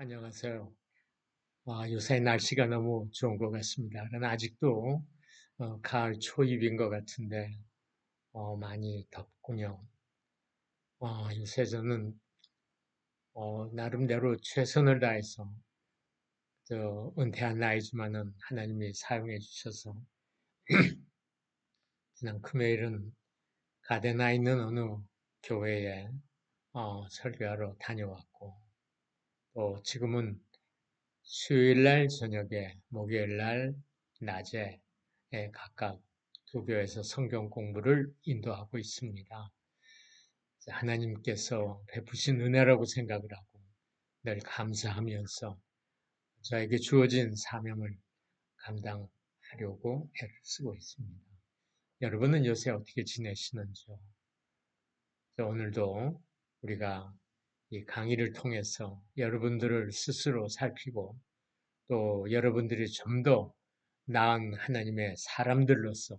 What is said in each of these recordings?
안녕하세요. 요새 날씨가 너무 좋은 것 같습니다. 그러나 아직도 가을 초입인 것 같은데 많이 덥군요. 요새 저는 나름대로 최선을 다해서 은퇴한 나이지만은 하나님이 사용해 주셔서 지난 금요일은 가데나에 있는 어느 교회에 설교하러 다녀왔고 또 지금은 수요일 날 저녁에 목요일 날 낮에 각각 두 교회에서 성경 공부를 인도하고 있습니다. 하나님께서 베푸신 은혜라고 생각을 하고 늘 감사하면서 저에게 주어진 사명을 감당하려고 애를 쓰고 있습니다. 여러분은 요새 어떻게 지내시는지요? 오늘도 우리가 이 강의를 통해서 여러분들을 스스로 살피고 또 여러분들이 좀 더 나은 하나님의 사람들로서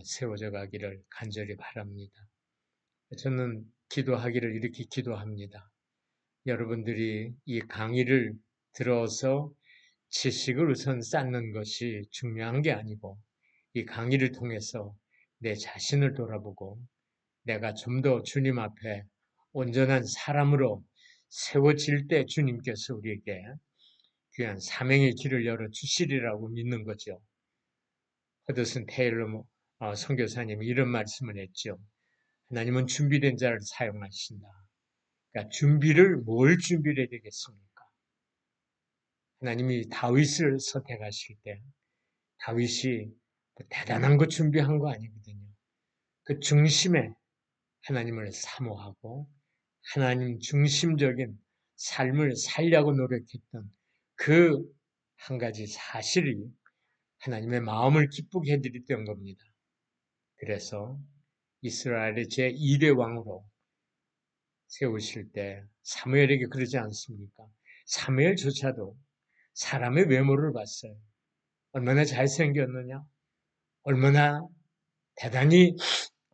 세워져 가기를 간절히 바랍니다. 저는 기도하기를 이렇게 기도합니다. 여러분들이 이 강의를 들어서 지식을 우선 쌓는 것이 중요한 게 아니고 이 강의를 통해서 내 자신을 돌아보고 내가 좀 더 주님 앞에 온전한 사람으로 세워질 때 주님께서 우리에게 귀한 사명의 길을 열어 주시리라고 믿는 거죠. 허드슨 테일러 선교사님이 이런 말씀을 했죠. 하나님은 준비된 자를 사용하신다. 그러니까 뭘 준비를 해야 되겠습니까? 하나님이 다윗을 선택하실 때 다윗이 대단한 거 준비한 거 아니거든요. 그 중심에 하나님을 사모하고 하나님 중심적인 삶을 살려고 노력했던 그 한 가지 사실이 하나님의 마음을 기쁘게 해드렸던 겁니다. 그래서 이스라엘의 제2대 왕으로 세우실 때 사무엘에게 그러지 않습니까? 사무엘조차도 사람의 외모를 봤어요. 얼마나 잘생겼느냐? 얼마나 대단히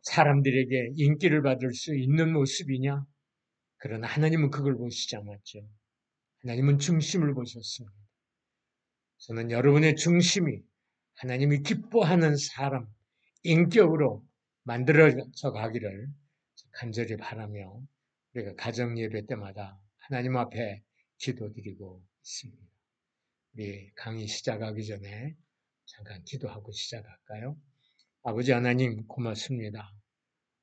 사람들에게 인기를 받을 수 있는 모습이냐? 그러나 하나님은 그걸 보시지 않았죠. 하나님은 중심을 보셨습니다. 저는 여러분의 중심이 하나님이 기뻐하는 사람, 인격으로 만들어져 가기를 간절히 바라며 우리가 가정 예배 때마다 하나님 앞에 기도드리고 있습니다. 우리 강의 시작하기 전에 잠깐 기도하고 시작할까요? 아버지 하나님 고맙습니다.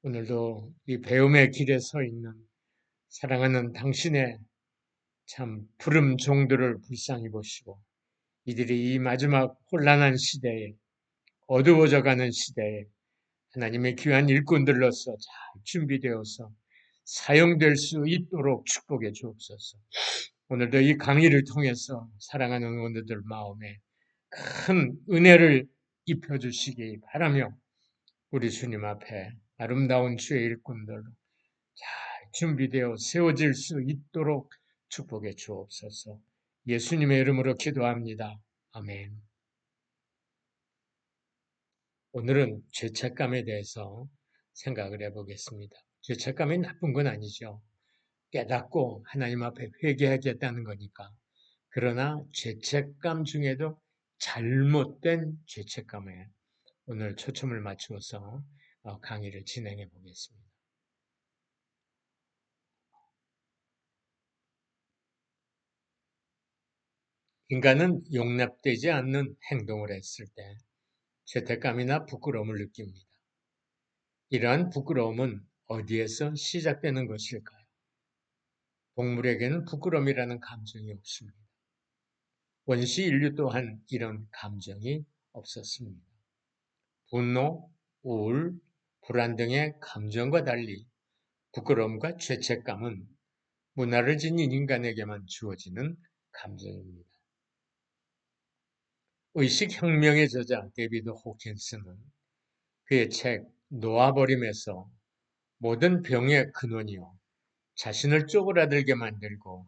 오늘도 이 배움의 길에 서 있는 사랑하는 당신의 참 부름 종들을 불쌍히 보시고 이들이 이 마지막 혼란한 시대에 어두워져가는 시대에 하나님의 귀한 일꾼들로서 잘 준비되어서 사용될 수 있도록 축복해 주옵소서. 오늘도 이 강의를 통해서 사랑하는 의원들 마음에 큰 은혜를 입혀주시기 바라며 우리 주님 앞에 아름다운 주의 일꾼들로 잘 준비되어 세워질 수 있도록 축복해 주옵소서. 예수님의 이름으로 기도합니다. 아멘. 오늘은 죄책감에 대해서 생각을 해보겠습니다. 죄책감이 나쁜 건 아니죠. 깨닫고 하나님 앞에 회개하겠다는 거니까. 그러나 죄책감 중에도 잘못된 죄책감에 오늘 초점을 맞추어서 강의를 진행해 보겠습니다. 인간은 용납되지 않는 행동을 했을 때 죄책감이나 부끄러움을 느낍니다. 이러한 부끄러움은 어디에서 시작되는 것일까요? 동물에게는 부끄러움이라는 감정이 없습니다. 원시 인류 또한 이런 감정이 없었습니다. 분노, 우울, 불안 등의 감정과 달리 부끄러움과 죄책감은 문화를 지닌 인간에게만 주어지는 감정입니다. 의식혁명의 저자 데이비드 호킨스는 그의 책 놓아버림에서 모든 병의 근원이요 자신을 쪼그라들게 만들고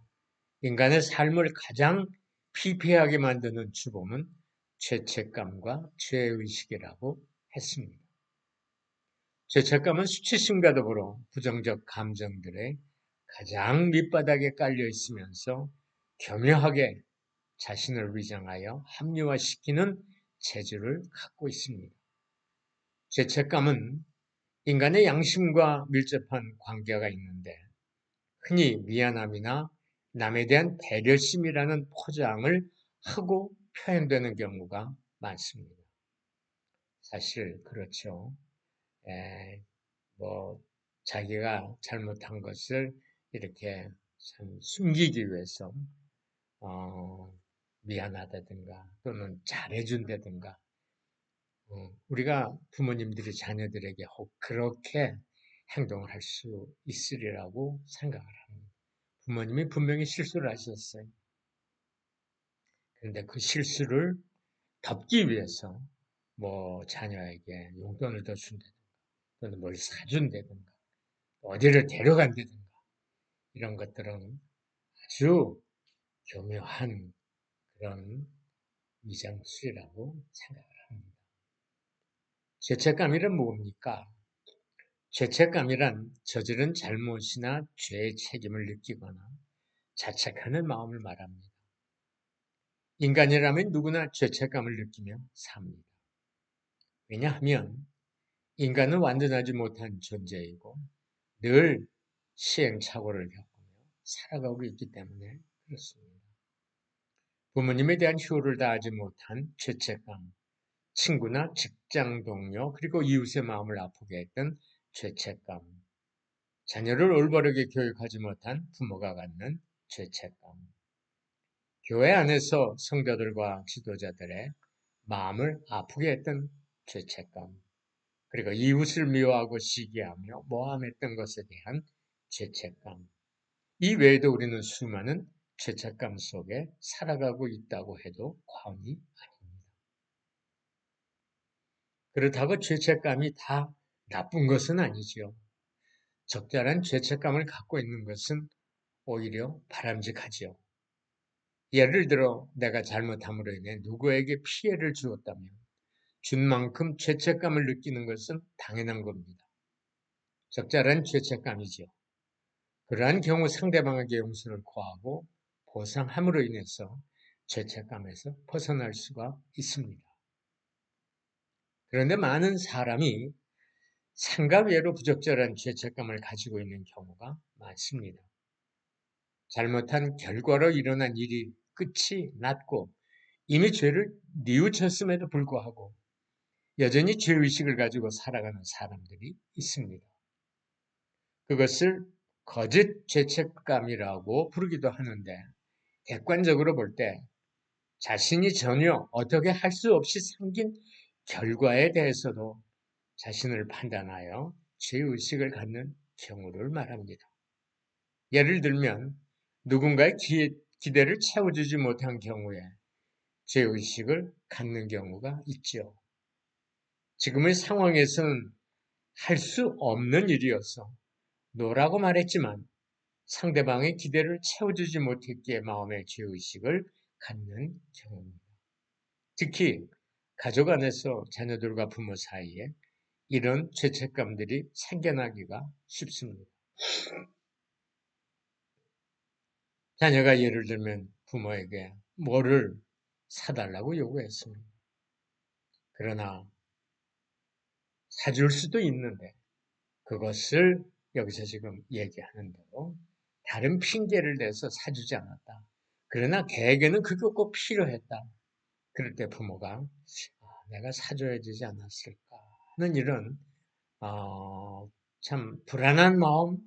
인간의 삶을 가장 피폐하게 만드는 주범은 죄책감과 죄의식이라고 했습니다. 죄책감은 수치심과 더불어 부정적 감정들의 가장 밑바닥에 깔려 있으면서 교묘하게 자신을 위장하여 합리화시키는 재주를 갖고 있습니다. 죄책감은 인간의 양심과 밀접한 관계가 있는데 흔히 미안함이나 남에 대한 배려심이라는 포장을 하고 표현되는 경우가 많습니다. 사실 그렇죠. 에, 자기가 잘못한 것을 이렇게 참 숨기기 위해서 어, 미안하다든가 또는 잘해준다든가 우리가 부모님들이 자녀들에게 혹 그렇게 행동을 할 수 있으리라고 생각을 합니다. 부모님이 분명히 실수를 하셨어요. 그런데 그 실수를 덮기 위해서 자녀에게 용돈을 더 준다든가 또는 뭘 사준다든가 어디를 데려간다든가 이런 것들은 아주 교묘한 그런 위장술이라고 생각을 합니다. 죄책감이란 뭡니까? 죄책감이란 저지른 잘못이나 죄의 책임을 느끼거나 자책하는 마음을 말합니다. 인간이라면 누구나 죄책감을 느끼며 삽니다. 왜냐하면 인간은 완전하지 못한 존재이고 늘 시행착오를 겪으며 살아가고 있기 때문에 그렇습니다. 부모님에 대한 효를 다하지 못한 죄책감, 친구나 직장 동료 그리고 이웃의 마음을 아프게 했던 죄책감, 자녀를 올바르게 교육하지 못한 부모가 갖는 죄책감, 교회 안에서 성도들과 지도자들의 마음을 아프게 했던 죄책감, 그리고 이웃을 미워하고 시기하며 모함했던 것에 대한 죄책감. 이 외에도 우리는 수많은 죄책감 속에 살아가고 있다고 해도 과언이 아닙니다. 그렇다고 죄책감이 다 나쁜 것은 아니죠. 적절한 죄책감을 갖고 있는 것은 오히려 바람직하지요. 예를 들어 내가 잘못함으로 인해 누구에게 피해를 주었다면 준 만큼 죄책감을 느끼는 것은 당연한 겁니다. 적절한 죄책감이죠. 그러한 경우 상대방에게 용서를 구하고 보상함으로 인해서 죄책감에서 벗어날 수가 있습니다. 그런데 많은 사람이 생각 외로 부적절한 죄책감을 가지고 있는 경우가 많습니다. 잘못한 결과로 일어난 일이 끝이 났고 이미 죄를 뉘우쳤음에도 불구하고 여전히 죄의식을 가지고 살아가는 사람들이 있습니다. 그것을 거짓 죄책감이라고 부르기도 하는데 객관적으로 볼 때 자신이 전혀 어떻게 할 수 없이 생긴 결과에 대해서도 자신을 판단하여 죄의식을 갖는 경우를 말합니다. 예를 들면 누군가의 기대를 채워주지 못한 경우에 죄의식을 갖는 경우가 있죠. 지금의 상황에서는 할 수 없는 일이어서 노라고 말했지만 상대방의 기대를 채워주지 못했기에 마음의 죄의식을 갖는 경우입니다. 특히 가족 안에서 자녀들과 부모 사이에 이런 죄책감들이 생겨나기가 쉽습니다. 자녀가 예를 들면 부모에게 뭐를 사달라고 요구했습니다. 그러나 사줄 수도 있는데 그것을 여기서 지금 얘기하는 대로 다른 핑계를 대서 사주지 않았다. 그러나 걔에게는 그게 꼭 필요했다. 그럴 때 부모가 내가 사줘야 되지 않았을까 하는 이런 참 불안한 마음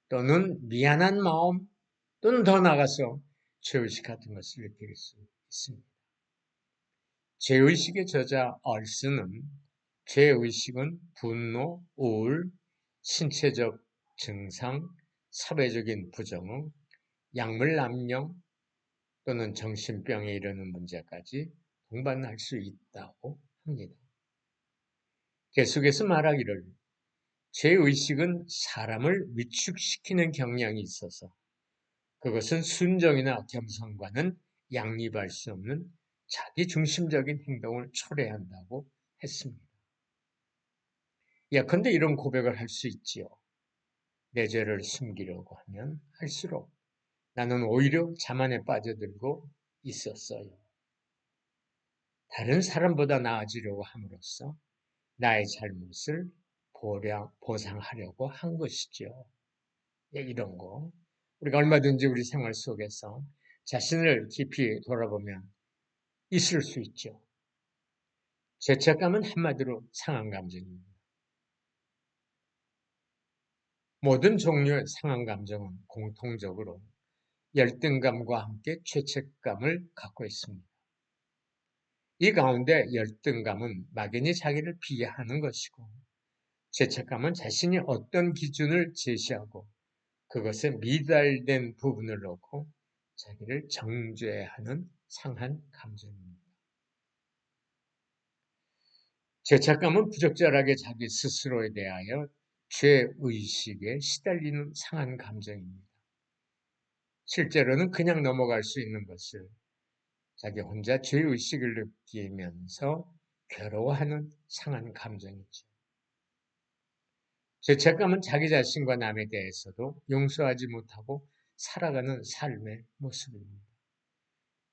또는 미안한 마음 또는 더 나아가서 죄의식 같은 것을 느낄 수 있습니다. 죄의식의 저자 얼스는 죄의식은 분노, 우울, 신체적 증상, 사회적인 부정응, 약물남용 또는 정신병에 이르는 문제까지 동반할 수 있다고 합니다. 계속해서 말하기를 죄의식은 사람을 위축시키는 경향이 있어서 그것은 순정이나 겸손과는 양립할 수 없는 자기중심적인 행동을 초래한다고 했습니다. 예컨대 이런 고백을 할 수 있지요. 내 죄를 숨기려고 하면 할수록 나는 오히려 자만에 빠져들고 있었어요. 다른 사람보다 나아지려고 함으로써 나의 잘못을 보상하려고 한 것이죠. 예, 이런 거. 우리가 얼마든지 우리 생활 속에서 자신을 깊이 돌아보면 있을 수 있죠. 죄책감은 한마디로 상한 감정입니다. 모든 종류의 상한 감정은 공통적으로 열등감과 함께 죄책감을 갖고 있습니다. 이 가운데 열등감은 막연히 자기를 비하하는 것이고, 죄책감은 자신이 어떤 기준을 제시하고 그것에 미달된 부분을 놓고 자기를 정죄하는 상한 감정입니다. 죄책감은 부적절하게 자기 스스로에 대하여 죄의식에 시달리는 상한 감정입니다. 실제로는 그냥 넘어갈 수 있는 것을 자기 혼자 죄의식을 느끼면서 괴로워하는 상한 감정이죠. 죄책감은 자기 자신과 남에 대해서도 용서하지 못하고 살아가는 삶의 모습입니다.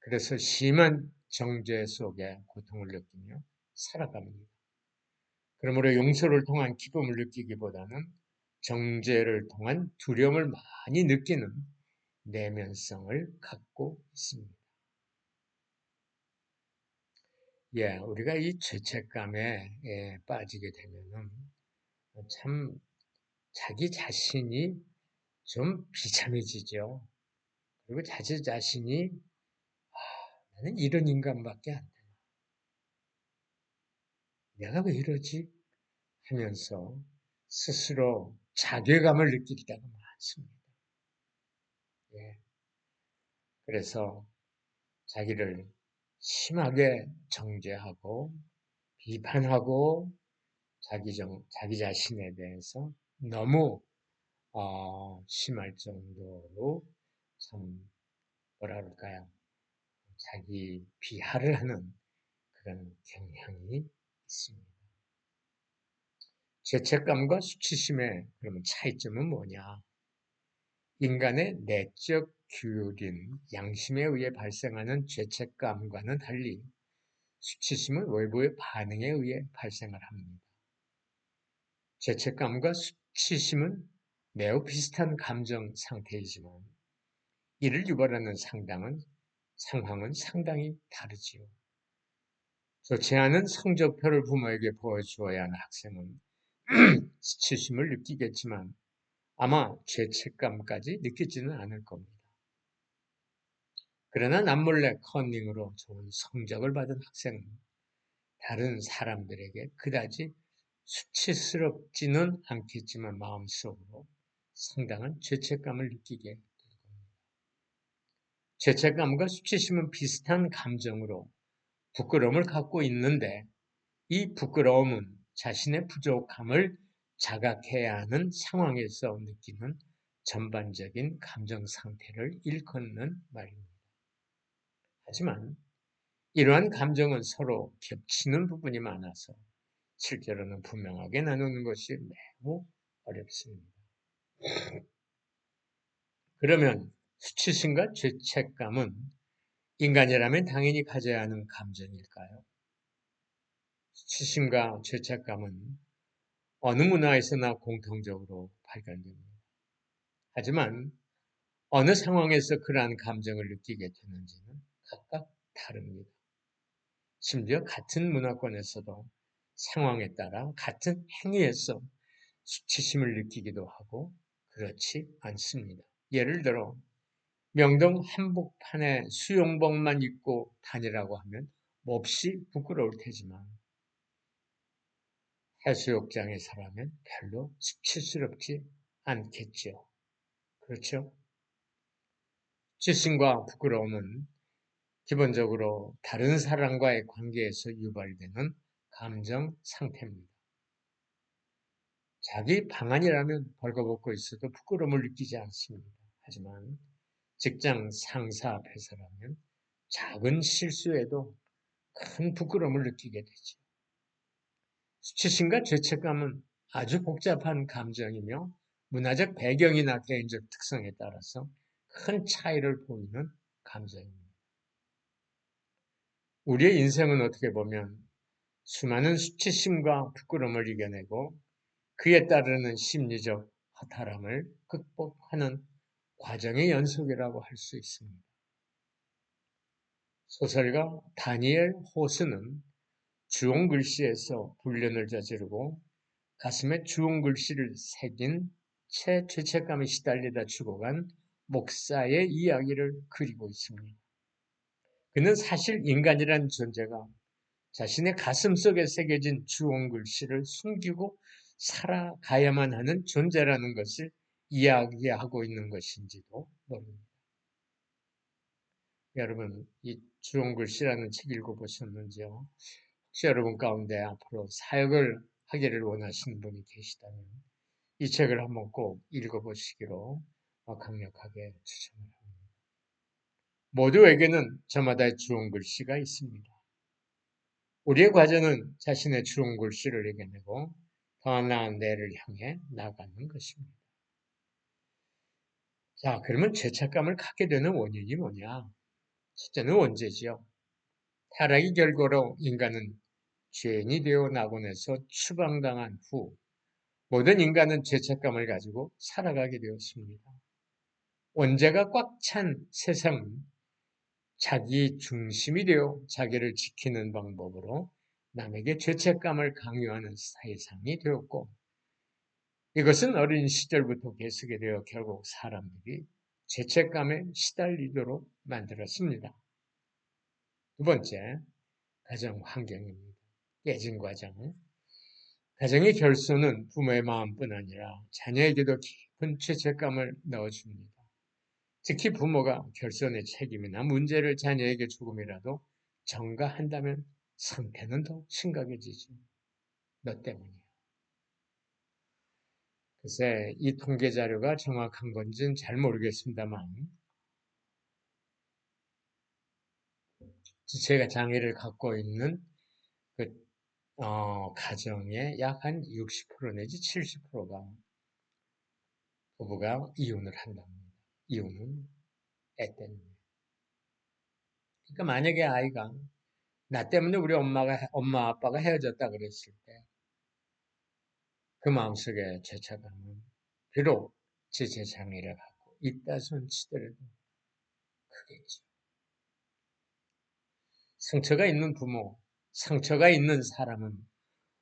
그래서 심한 정죄 속에 고통을 느끼며 살아갑니다. 그러므로 용서를 통한 기쁨을 느끼기보다는 정죄를 통한 두려움을 많이 느끼는 내면성을 갖고 있습니다. 예, 우리가 이 죄책감에 빠지게 되면은 참 자기 자신이 좀 비참해지죠. 그리고 자기 자신이 나는 이런 인간밖에 안 돼. 내가 왜 이러지? 하면서 스스로 자괴감을 느낄 때가 많습니다. 예. 그래서 자기를 심하게 정죄하고 비판하고 자기 자신에 대해서 너무 심할 정도로 참 뭐라 그럴까요? 자기 비하를 하는 그런 경향이 있습니다. 죄책감과 수치심의 그러면 차이점은 뭐냐? 인간의 내적 규율인 양심에 의해 발생하는 죄책감과는 달리 수치심은 외부의 반응에 의해 발생을 합니다. 죄책감과 수치심은 매우 비슷한 감정 상태이지만 이를 유발하는 상황은 상당히 다르지요. 좋지 않은 성적표를 부모에게 보여주어야 하는 학생은 수치심을 느끼겠지만 아마 죄책감까지 느끼지는 않을 겁니다. 그러나 남몰래 커닝으로 좋은 성적을 받은 학생은 다른 사람들에게 그다지 수치스럽지는 않겠지만 마음속으로 상당한 죄책감을 느끼게 될 겁니다. 죄책감과 수치심은 비슷한 감정으로 부끄러움을 갖고 있는데 이 부끄러움은 자신의 부족함을 자각해야 하는 상황에서 느끼는 전반적인 감정 상태를 일컫는 말입니다. 하지만 이러한 감정은 서로 겹치는 부분이 많아서 실제로는 분명하게 나누는 것이 매우 어렵습니다. 그러면 수치심과 죄책감은 인간이라면 당연히 가져야 하는 감정일까요? 수치심과 죄책감은 어느 문화에서나 공통적으로 발견됩니다. 하지만 어느 상황에서 그러한 감정을 느끼게 되는지는 각각 다릅니다. 심지어 같은 문화권에서도 상황에 따라 같은 행위에서 수치심을 느끼기도 하고 그렇지 않습니다. 예를 들어 명동 한복판에 수영복만 입고 다니라고 하면 몹시 부끄러울 테지만 해수욕장에서라면 별로 수치스럽지 않겠죠. 그렇죠? 수치심과 부끄러움은 기본적으로 다른 사람과의 관계에서 유발되는 감정 상태입니다. 자기 방안이라면 벌거벗고 있어도 부끄러움을 느끼지 않습니다. 하지만 직장 상사 앞에서라면 작은 실수에도 큰 부끄러움을 느끼게 되죠. 수치심과 죄책감은 아주 복잡한 감정이며 문화적 배경이나 개인적 특성에 따라서 큰 차이를 보이는 감정입니다. 우리의 인생은 어떻게 보면 수많은 수치심과 부끄러움을 이겨내고 그에 따르는 심리적 허탈함을 극복하는 과정의 연속이라고 할 수 있습니다. 소설가 다니엘 호스는 주홍 글씨에서 불련을 저지르고 가슴에 주홍 글씨를 새긴 채 죄책감에 시달리다 죽어간 목사의 이야기를 그리고 있습니다. 그는 사실 인간이라는 존재가 자신의 가슴 속에 새겨진 주홍 글씨를 숨기고 살아가야만 하는 존재라는 것을 이야기하고 있는 것인지도 모릅니다. 여러분, 이 주홍 글씨라는 책 읽어보셨는지요? 혹시 여러분 가운데 앞으로 사역을 하기를 원하시는 분이 계시다면 이 책을 한번 꼭 읽어보시기로 강력하게 추천을 합니다. 모두에게는 저마다의 주홍 글씨가 있습니다. 우리의 과제는 자신의 주홍 글씨를 이겨내고 더 나은 내를 향해 나가는 것입니다. 자, 그러면 죄책감을 갖게 되는 원인이 뭐냐? 첫째는 원죄지요. 타락의 결과로 인간은 죄인이 되어 낙원에서 추방당한 후 모든 인간은 죄책감을 가지고 살아가게 되었습니다. 원죄가 꽉 찬 세상은 자기 중심이 되어 자기를 지키는 방법으로 남에게 죄책감을 강요하는 세상이 되었고 이것은 어린 시절부터 계속이 되어 결국 사람들이 죄책감에 시달리도록 만들었습니다. 두 번째, 가정 환경입니다. 깨진 과정. 가정의 결손은 부모의 마음뿐 아니라 자녀에게도 깊은 죄책감을 넣어줍니다. 특히 부모가 결손의 책임이나 문제를 자녀에게 조금이라도 전가한다면 상태는 더 심각해지죠. 너 때문이야. 글쎄, 이 통계 자료가 정확한 건지는 잘 모르겠습니다만, 지체가 장애를 갖고 있는 그, 가정의 약 한 60% 내지 70%가 부부가 이혼을 한답니다. 이혼은 애 때문에. 그러니까 만약에 아이가 나 때문에 우리 엄마 아빠가 헤어졌다 그랬을 때 그 마음속에 죄책감은 비록 지체 장애를 갖고 있다 손치더라도 크겠죠. 상처가 있는 부모, 상처가 있는 사람은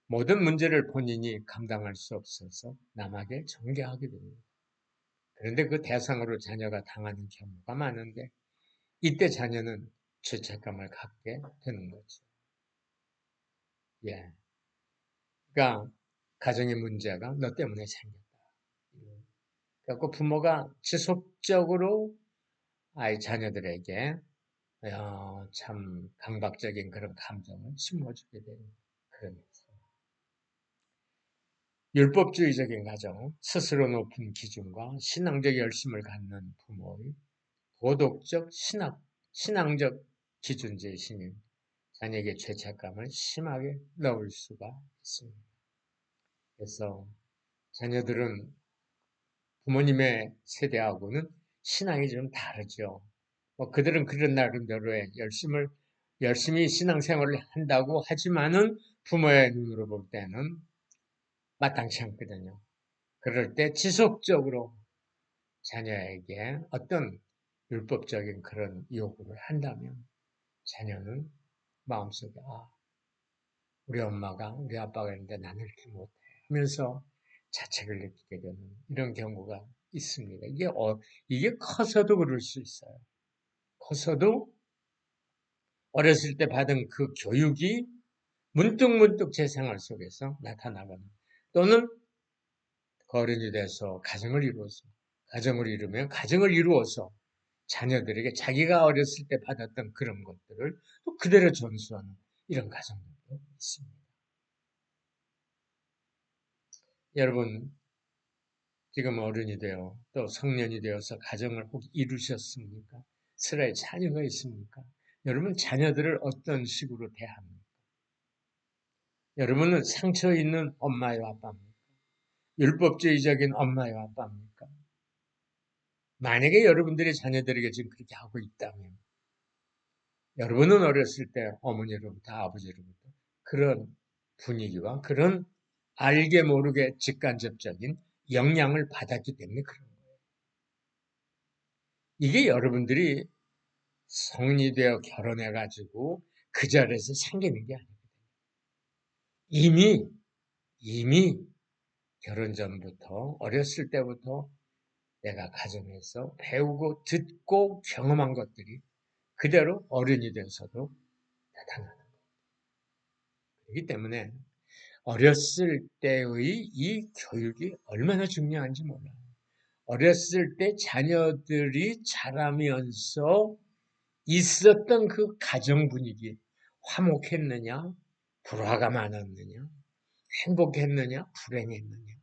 모든 문제를 본인이 감당할 수 없어서 남에게 전가하게 됩니다. 그런데 그 대상으로 자녀가 당하는 경우가 많은데 이때 자녀는 죄책감을 갖게 되는 거죠. 예. 그러니까 가정의 문제가 너 때문에 생겼다. 그래서 부모가 지속적으로 아이 자녀들에게 참 강박적인 그런 감정을 심어주게 되는 그러면서 율법주의적인 가정, 스스로 높은 기준과 신앙적 열심을 갖는 부모의 도덕적 신앙적 기준제시는 자녀에게 죄책감을 심하게 넣을 수가 있습니다. 그래서 자녀들은 부모님의 세대하고는 신앙이 좀 다르죠. 그들은 그런 나름대로의 열심히 신앙생활을 한다고 하지만은 부모의 눈으로 볼 때는 마땅치 않거든요. 그럴 때 지속적으로 자녀에게 어떤 율법적인 그런 요구를 한다면 자녀는 마음속에 우리 엄마가 우리 아빠가 있는데 나는 이렇게 못해 하면서 자책을 느끼게 되는 이런 경우가 있습니다. 이게 커서도 그럴 수 있어요. 커서도 어렸을 때 받은 그 교육이 문득문득 제 생활 속에서 나타나거나 또는 어른이 돼서 가정을 이루면 가정을 이루어서 자녀들에게 자기가 어렸을 때 받았던 그런 것들을 또 그대로 전수하는 이런 가정들도 있습니다. 여러분 지금 어른이 되어 또 성년이 되어서 가정을 혹 이루셨습니까? 슬라의 자녀가 있습니까? 여러분 자녀들을 어떤 식으로 대합니까? 여러분은 상처 있는 엄마요 아빠입니까? 율법주의적인 엄마요 아빠입니까? 만약에 여러분들의 자녀들에게 지금 그렇게 하고 있다면, 여러분은 어렸을 때 어머니로부터, 아버지로부터 그런 분위기와 그런 알게 모르게 직간접적인 영향을 받았기 때문에 그런 거예요. 이게 여러분들이 성인이 되어 결혼해가지고 그 자리에서 생기는 게 아니에요. 이미 결혼 전부터 어렸을 때부터 내가 가정에서 배우고 듣고 경험한 것들이 그대로 어른이 돼서도 나타나는 거예요. 그렇기 때문에 어렸을 때의 이 교육이 얼마나 중요한지 몰라요. 어렸을 때 자녀들이 자라면서 있었던 그 가정 분위기, 화목했느냐, 불화가 많았느냐, 행복했느냐, 불행했느냐,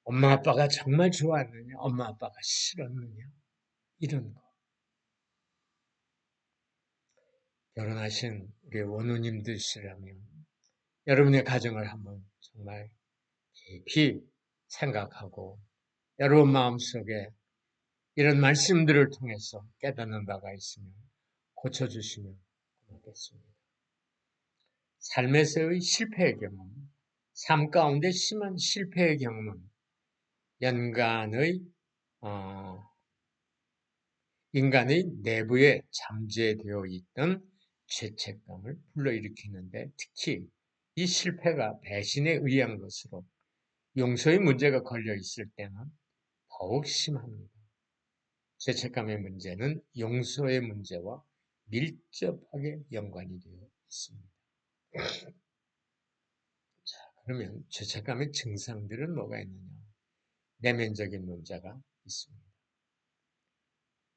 엄마 아빠가 정말 좋았느냐, 엄마 아빠가 싫었느냐, 이런 거. 결혼하신 우리 원우님들이라면 여러분의 가정을 한번 정말 깊이 생각하고 여러분 마음속에 이런 말씀들을 통해서 깨닫는 바가 있으면 고쳐주시면 고맙겠습니다. 삶에서의 실패의 경험, 삶 가운데 심한 실패의 경험은 인간의 내부에 잠재되어 있던 죄책감을 불러일으키는데 특히 이 실패가 배신에 의한 것으로 용서의 문제가 걸려 있을 때는 더욱 심합니다. 죄책감의 문제는 용서의 문제와 밀접하게 연관이 되어 있습니다. 자, 그러면 죄책감의 증상들은 뭐가 있느냐? 내면적인 문제가 있습니다.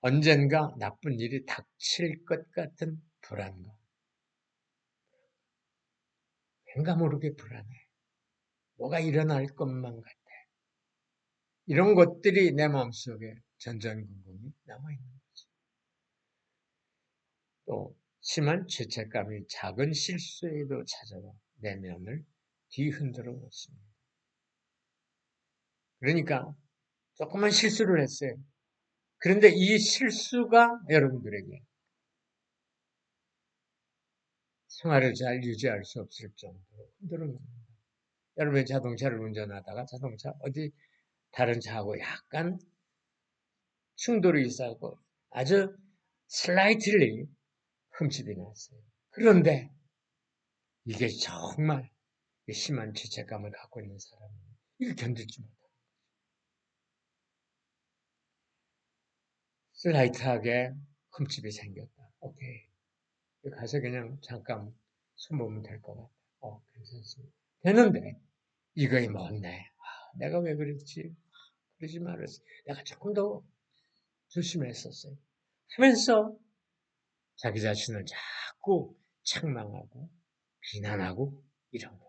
언젠가 나쁜 일이 닥칠 것 같은 불안감. 왠가 모르게 불안해. 뭐가 일어날 것만 같아. 이런 것들이 내 마음속에 전전긍긍이 남아있는 거죠. 또 심한 죄책감이 작은 실수에도 찾아와 내면을 뒤흔들어 놓습니다. 그러니까 조그만 실수를 했어요. 그런데 이 실수가 여러분들에게 생활을 잘 유지할 수 없을 정도로 흔들어 놓습니다. 여러분이 자동차를 운전하다가 자동차 어디 다른 차하고 약간 충돌이 있었고 아주 슬라이틀리 흠집이 났어요. 그런데 이게 정말 심한 죄책감을 갖고 있는 사람은 이걸 견딜지 못해요. 슬라이트하게 흠집이 생겼다. 오케이. 가서 그냥 잠깐 숨으면 될 것 같아. 괜찮습니다. 되는데 이거이 뭔데? 내가 왜 그랬지? 그러지 말았어. 내가 조금 더 조심했었어요. 하면서 자기 자신을 자꾸 책망하고 비난하고 이런 거.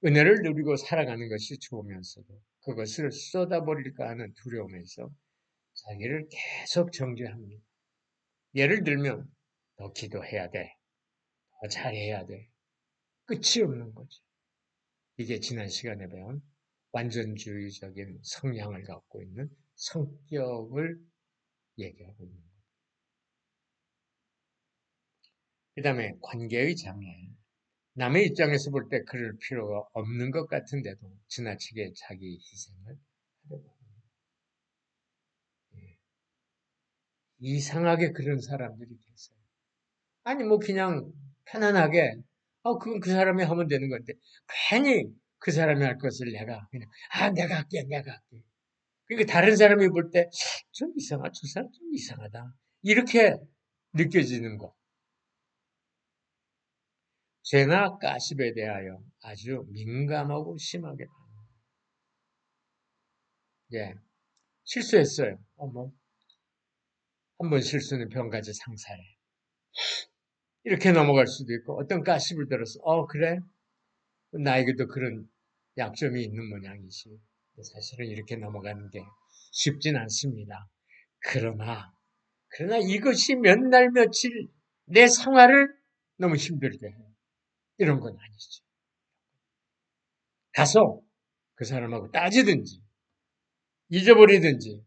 은혜를 누리고 살아가는 것이 좋으면서도 그것을 쏟아버릴까 하는 두려움에서 자기를 계속 정죄합니다. 예를 들면 더 기도해야 돼. 더 잘해야 돼. 끝이 없는 거죠. 이게 지난 시간에 배운 완전주의적인 성향을 갖고 있는 성격을 얘기하고 있는 거예요. 그 다음에 관계의 장애. 남의 입장에서 볼 때 그럴 필요가 없는 것 같은데도 지나치게 자기 희생을 하려고 합니다. 이상하게 그런 사람들이 계세요. 아니 뭐 그냥 편안하게 그건 그 사람이 하면 되는 건데 괜히 그 사람이 할 것을 내가 그냥 내가 할게 내가 할게. 그러니까 다른 사람이 볼 때 좀 이상하다. 저 사람 좀 이상하다. 이렇게 느껴지는 것. 죄나 가십에 대하여 아주 민감하고 심하게 반응합니다. 예, 실수했어요. 뭐 한 번 실수는 병가지 상사래. 이렇게 넘어갈 수도 있고 어떤 가십을 들어서 그래? 나에게도 그런 약점이 있는 모양이지. 사실은 이렇게 넘어가는 게 쉽진 않습니다. 그러나 이것이 몇 날 며칠 내 생활을 너무 힘들게 해요. 이런 건 아니죠. 가서 그 사람하고 따지든지 잊어버리든지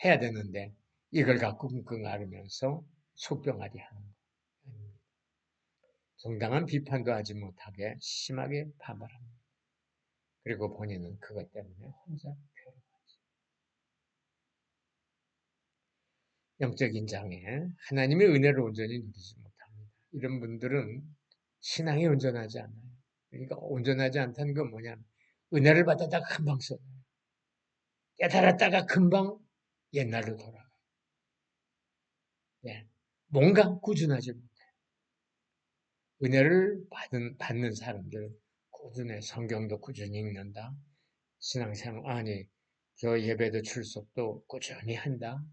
해야 되는데 이걸 갖고 끙끙 앓으면서 속병하게 하는 거예요. 정당한 비판도 하지 못하게 심하게 반발합니다. 그리고 본인은 그것 때문에 혼자 괴로워하죠. 영적인 장애, 하나님의 은혜를 온전히 누리지 못합니다. 이런 분들은 신앙이 온전하지 않아요. 그러니까 온전하지 않다는 건 뭐냐면 은혜를 받았다가 금방 써요. 깨달았다가 금방 옛날로 돌아가요. 예. 뭔가 꾸준하지 못해요. 은혜를 받는 사람들은 꾸준해 성경도 꾸준히 읽는다. 신앙생활, 아니, 저 예배도 출석도 꾸준히 한다.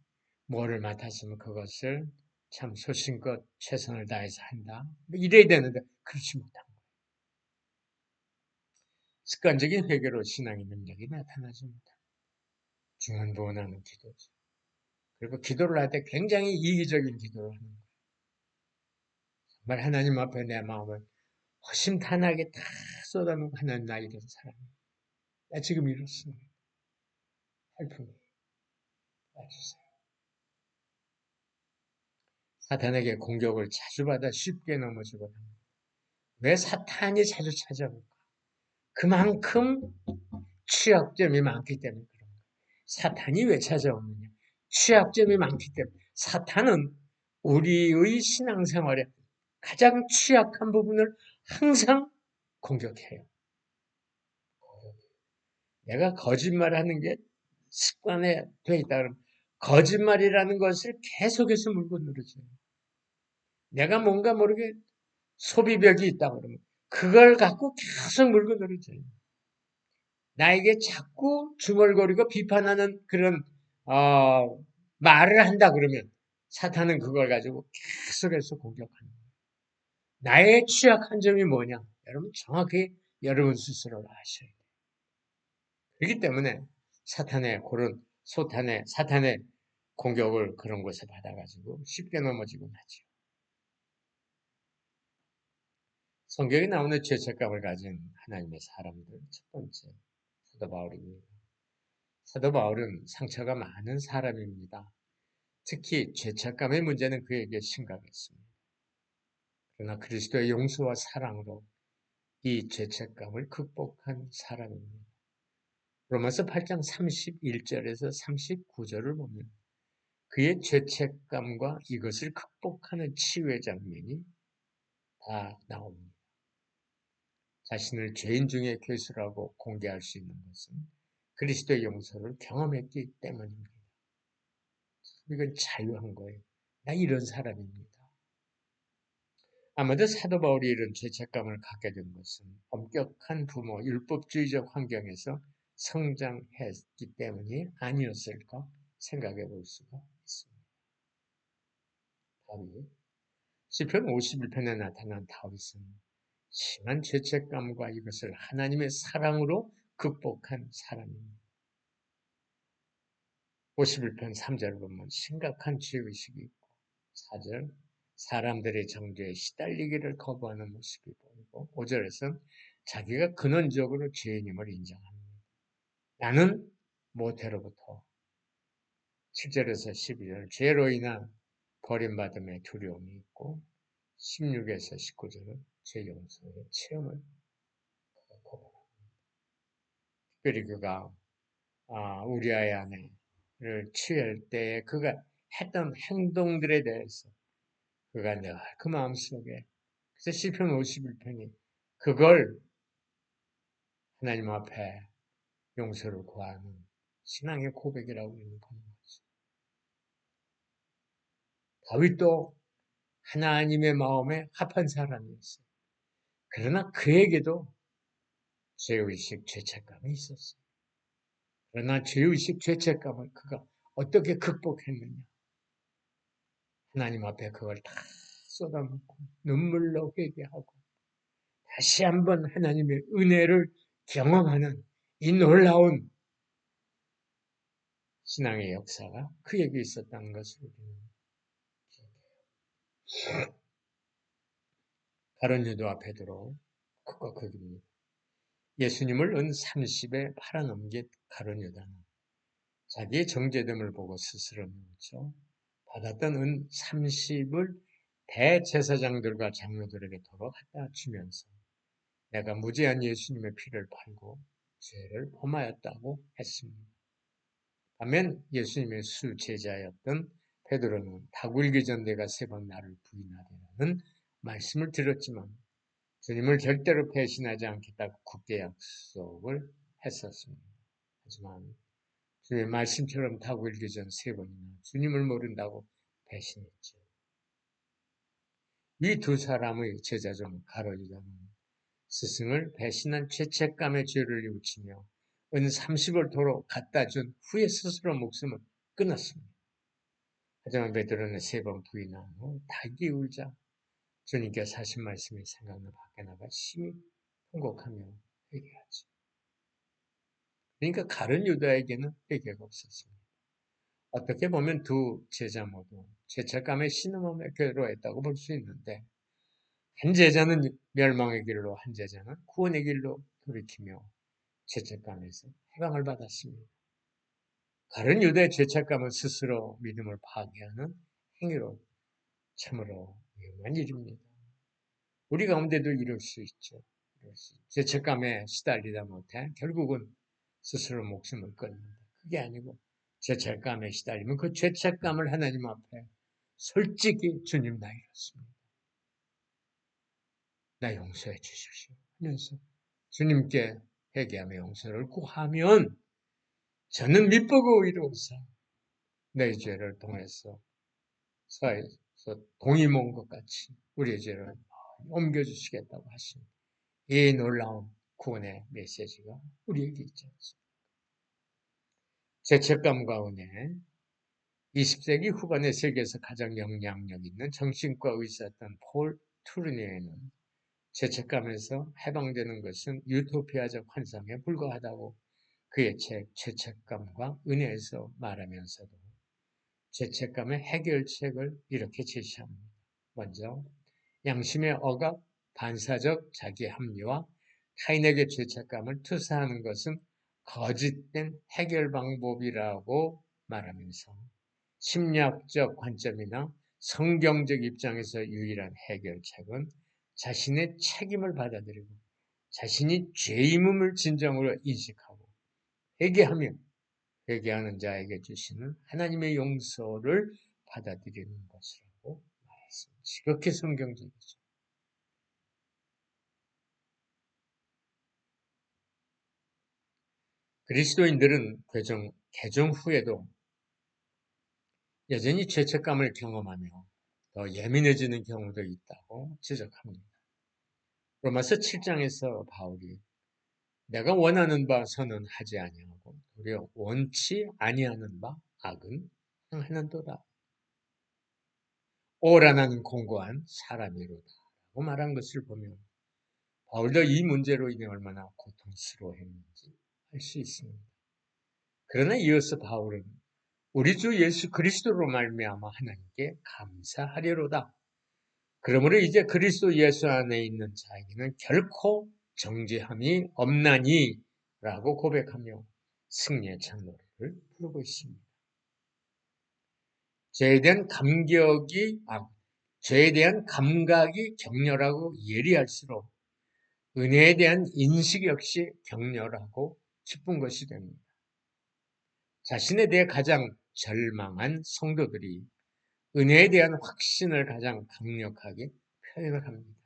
뭐를 맡았으면 그것을 참 소신껏 최선을 다해서 한다. 뭐 이래야 되는데 그렇지 못한 거예요. 습관적인 회개로 신앙의 능력이 나타나지 못합니다. 중언부언하는 기도죠. 그리고 기도를 할 때 굉장히 이기적인 기도를 하는 거예요. 정말 하나님 앞에 내 마음을 허심탄회하게 다 쏟아놓고 하나님 나 이런 사람이야. 나 지금 이렇습니다. help me. 도와주세요. 사탄에게 공격을 자주 받아 쉽게 넘어지곤 합니다. 왜 사탄이 자주 찾아올까? 그만큼 취약점이 많기 때문에 그런 거예요. 사탄이 왜 찾아오느냐? 취약점이 많기 때문에. 사탄은 우리의 신앙생활에 가장 취약한 부분을 항상 공격해요. 내가 거짓말하는 게 습관에 돼 있다 그러면 거짓말이라는 것을 계속해서 물고 늘어져요. 내가 뭔가 모르게 소비벽이 있다 그러면 그걸 갖고 계속 물고 늘어져요. 나에게 자꾸 중얼거리고 비판하는 그런 말을 한다 그러면 사탄은 그걸 가지고 계속해서 공격하는 거예요. 나의 취약한 점이 뭐냐? 여러분 정확히 여러분 스스로 아셔야 돼요. 그렇기 때문에 사탄의 공격을 그런 곳에 받아가지고 쉽게 넘어지곤 하죠. 성경에 나오는 죄책감을 가진 하나님의 사람들 첫 번째 사도 바울입니다. 사도 바울은 상처가 많은 사람입니다. 특히 죄책감의 문제는 그에게 심각했습니다. 그러나 그리스도의 용서와 사랑으로 이 죄책감을 극복한 사람입니다. 로마서 8장 31절에서 39절을 보면 그의 죄책감과 이것을 극복하는 치유의 장면이 다 나옵니다. 자신을 죄인 중에 괴수라고 공개할 수 있는 것은 그리스도의 용서를 경험했기 때문입니다. 이건 자유한 거예요. 나 이런 사람입니다. 아마도 사도 바울이 이런 죄책감을 갖게 된 것은 엄격한 부모, 율법주의적 환경에서 성장했기 때문이 아니었을까 생각해 볼 수가 있습니다. 다윗, 시편 51편에 나타난 다윗은 심한 죄책감과 이것을 하나님의 사랑으로 극복한 사람입니다. 51편 3절을 보면 심각한 죄의식이 있고 4절 사람들의 정죄에 시달리기를 거부하는 모습이 보이고 5절에서는 자기가 근원적으로 죄인임을 인정합니다. 나는 모태로부터 7절에서 12절 죄로 인한 버림받음의 두려움이 있고 16에서 19절은 죄 용서의 체험을 거부합니다. 특별히 그가 우리아의 아내를 취할 때에 그가 했던 행동들에 대해서 그가 늘 그 마음속에 그래서 시편 51편이 그걸 하나님 앞에 용서를 구하는 신앙의 고백이라고 우리는 보는 거죠. 다윗도 하나님의 마음에 합한 사람이었어요. 그러나 그에게도 죄의식, 죄책감이 있었어요. 그러나 죄의식, 죄책감을 그가 어떻게 극복했느냐. 하나님 앞에 그걸 다 쏟아놓고 눈물로 회개하고 다시 한번 하나님의 은혜를 경험하는 이 놀라운 신앙의 역사가 그에게 있었다는 것을 우리는 기억해요. 가룟 유다와 베드로 그거 극입니다. 예수님을 은 30에 팔아넘긴 가룟 유다는 자기의 정죄됨을 보고 스스로 뉘우쳐 받았던 은 30을 대제사장들과 장로들에게 도로 갖다 주면서 내가 무죄한 예수님의 피를 팔고 죄를 범하였다고 했습니다. 반면 예수님의 수제자였던 베드로는 닭 울기 전 내가 3번 나를 부인하리라는 말씀을 들었지만 주님을 절대로 배신하지 않겠다고 굳게 약속을 했었습니다. 하지만 주의 말씀처럼 닭 울기 전 3번이나 주님을 모른다고 배신했죠. 이 두 사람의 제자 중 바로 유다는 스승을 배신한 죄책감의 죄를 뉘우치며 은 30을 도로 갖다 준 후에 스스로 목숨을 끊었습니다. 하지만 베드로는 3번 부인한 후 닭이 울자 주님께서 하신 말씀이 생각나 밖에 나가 심히 통곡하며 회개하죠. 그러니까 가룟 유다에게는 회개가 없었습니다. 어떻게 보면 두 제자 모두 죄책감에 신음하며 괴로워했다고 볼 수 있는데 한 제자는 멸망의 길로 한 제자는 구원의 길로 돌이키며 죄책감에서 해방을 받았습니다. 가룟 유다의 죄책감은 스스로 믿음을 파괴하는 행위로 참으로 위험한 일입니다. 우리 가운데도 이럴 수 있죠. 죄책감에 시달리다 못해 결국은 스스로 목숨을 끊는다. 그게 아니고 죄책감에 시달리면 그 죄책감을 하나님 앞에 솔직히 주님 나 이렇습니다. 나 용서해 주십시오 하면서 주님께 회개하며 용서를 구하면 저는 믿보고 이루어서 내 죄를 통해서 사에서 동이 먼 것 같이 우리의 죄를 옮겨주시겠다고 하신 이 놀라운 구원의 메시지가 우리에게 있지 않습니까? 죄책감과 은혜, 20세기 후반의 세계에서 가장 영향력 있는 정신과 의사였던 폴 투르니에는 죄책감에서 해방되는 것은 유토피아적 환상에 불과하다고 그의 책 죄책감과 은혜에서 말하면서도 죄책감의 해결책을 이렇게 제시합니다. 먼저 양심의 억압, 반사적 자기 합리화, 타인에게 죄책감을 투사하는 것은 거짓된 해결 방법이라고 말하면서 심리학적 관점이나 성경적 입장에서 유일한 해결책은 자신의 책임을 받아들이고 자신이 죄임을 진정으로 인식하고 회개하며 회개하는 자에게 주시는 하나님의 용서를 받아들이는 것이라고 말했습니다. 지극히 성경적이죠. 그리스도인들은 개종 후에도 여전히 죄책감을 경험하며 더 예민해지는 경우도 있다고 지적합니다. 로마서 7장에서 바울이 내가 원하는 바 선은 하지 아니하고 도리어 원치 아니하는 바 악은 행하는도다. 오라나는 공고한 사람이로다 라고 말한 것을 보면 바울도 이 문제로 인해 얼마나 고통스러워했는지 알 수 있습니다. 그러나 이어서 바울은 우리 주 예수 그리스도로 말미암아 하나님께 감사하리로다. 그러므로 이제 그리스도 예수 안에 있는 자에게는 결코 정죄함이 없나니 라고 고백하며 승리의 찬노래를 부르고 있습니다. 죄에 대한 감각이 격렬하고 예리할수록 은혜에 대한 인식 역시 격렬하고 기쁜 것이 됩니다. 자신에 대해 가장 절망한 성도들이 은혜에 대한 확신을 가장 강력하게 표현을 합니다.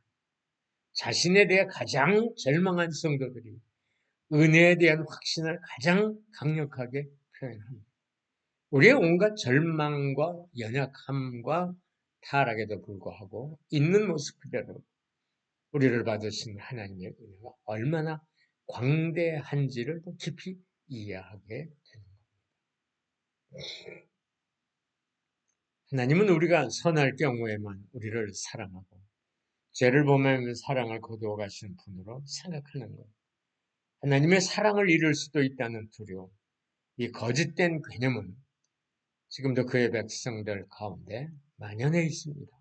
자신에 대해 가장 절망한 성도들이 은혜에 대한 확신을 가장 강력하게 표현합니다. 우리의 온갖 절망과 연약함과 타락에도 불구하고 있는 모습 그대로 우리를 받으신 하나님의 은혜가 얼마나 광대한지를 더 깊이 이해하게 되는 겁니다. 하나님은 우리가 선할 경우에만 우리를 사랑하고 죄를 범하면 사랑을 거두어 가시는 분으로 생각하는 것. 하나님의 사랑을 잃을 수도 있다는 두려움. 이 거짓된 개념은 지금도 그의 백성들 가운데 만연해 있습니다.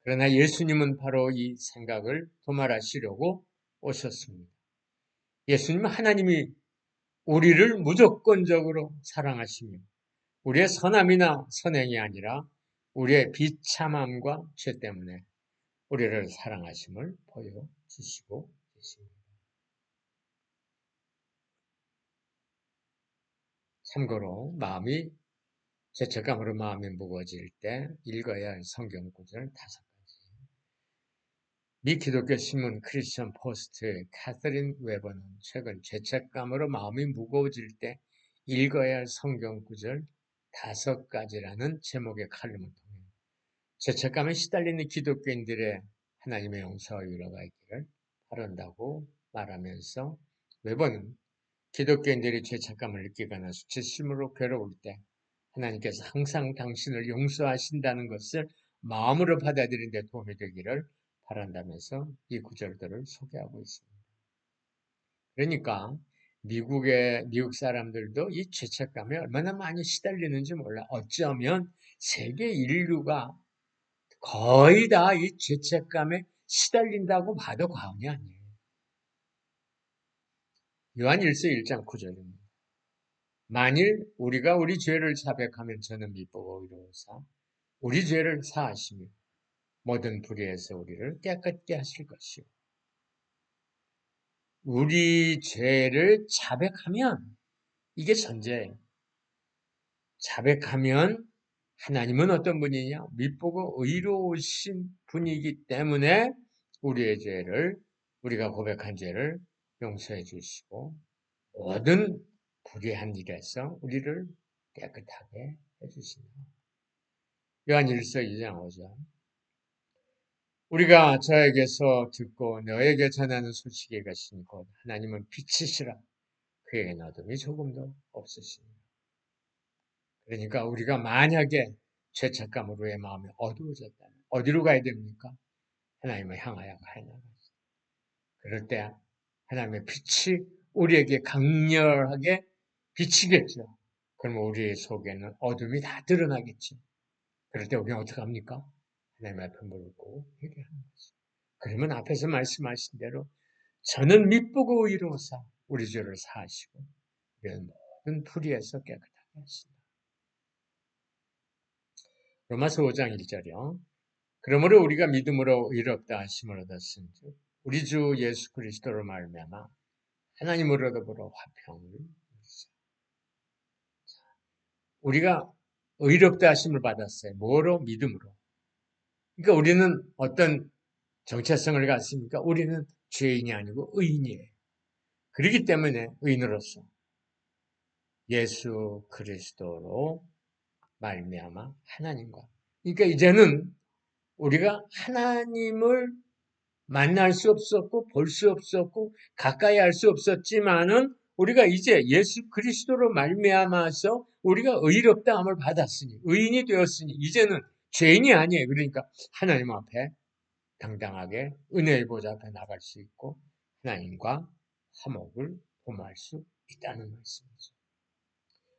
그러나 예수님은 바로 이 생각을 도말하시려고 오셨습니다. 예수님은 하나님이 우리를 무조건적으로 사랑하시며 우리의 선함이나 선행이 아니라 우리의 비참함과 죄 때문에 우리를 사랑하심을 보여주시고 계십니다. 참고로 죄책감으로 마음이 무거워질 때 읽어야 할 성경 구절 5가지. 미 기독교 신문 크리스천 포스트의 캐서린 웨버는 최근 죄책감으로 마음이 무거워질 때 읽어야 할 성경 구절 5가지라는 제목의 칼럼을 통해 죄책감에 시달리는 기독교인들의 하나님의 용서와 위로가 있기를 바란다고 말하면서 웨버는 기독교인들이 죄책감을 느끼거나 수치심으로 괴로울 때 하나님께서 항상 당신을 용서하신다는 것을 마음으로 받아들이는 데 도움이 되기를 바란다면서 이 구절들을 소개하고 있습니다. 그러니까 미국 사람들도 이 죄책감에 얼마나 많이 시달리는지 몰라. 어쩌면 세계 인류가 거의 다 이 죄책감에 시달린다고 봐도 과언이 아니에요. 요한일서 1장 9절입니다. 만일 우리가 우리 죄를 자백하면 저는 미쁘고 의로우사 우리 죄를 사하시며 모든 불의에서 우리를 깨끗게 하실 것이요. 우리 죄를 자백하면 이게 전제예요. 자백하면 하나님은 어떤 분이냐? 미쁘고 의로우신 분이기 때문에 우리의 죄를 우리가 고백한 죄를 용서해 주시고 모든 불의한 일에서 우리를 깨끗하게 해주신다. 요한일서 2장 5절. 우리가 저에게서 듣고 너에게 전하는 소식이 이것이니 곧 하나님은 빛이시라 그에게는 어둠이 조금도 없으시니. 그러니까 우리가 만약에 죄책감으로의 마음이 어두워졌다면 어디로 가야 됩니까? 하나님을 향하여 가야 나가죠. 그럴 때 하나님의 빛이 우리에게 강렬하게 비치겠죠. 그러면 우리 속에는 어둠이 다 드러나겠죠. 그럴 때 우리는 어떻게 합니까? 하나님 앞에 무릎 꿇고 회개하는 거죠. 그러면 앞에서 말씀하신 대로 저는 미쁘고 의로우사 우리 죄를 사하시고 우리는 모든 불의에서 깨끗하게 하신다. 로마서 5장 1절이요. 그러므로 우리가 믿음으로 의롭다 하심을 얻었은즉 우리 주 예수 그리스도로 말미암아 하나님으로부터 화평을 누리자. 우리가 의롭다 하심을 받았어요. 뭐로? 믿음으로. 그러니까 우리는 어떤 정체성을 갖습니까? 우리는 죄인이 아니고 의인이에요. 그렇기 때문에 의인으로서 예수 그리스도로 말미암아 하나님과. 그러니까 이제는 우리가 하나님을 만날 수 없었고 볼 수 없었고 가까이 할 수 없었지만은 우리가 이제 예수 그리스도로 말미암아서 우리가 의롭다함을 받았으니 의인이 되었으니 이제는 죄인이 아니에요. 그러니까 하나님 앞에 당당하게 은혜의 보좌 앞에 나갈 수 있고 하나님과 화목을 도모할 수 있다는 말씀이죠.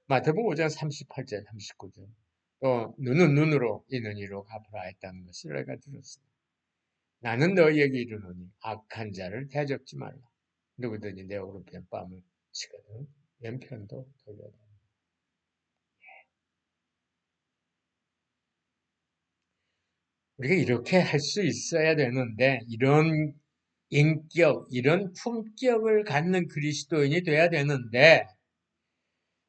마태복음 5장 38절 39절 또 눈은 눈으로 이는 이로 갚으라 했다는 것을 내가 들었습니다. 나는 너희에게 이르노니 악한 자를 대적지 말라. 누구든지 내 오른편 뺨을 치거든 왼편도 돌려다. 우리가 이렇게 할 수 있어야 되는데 이런 인격, 이런 품격을 갖는 그리스도인이 돼야 되는데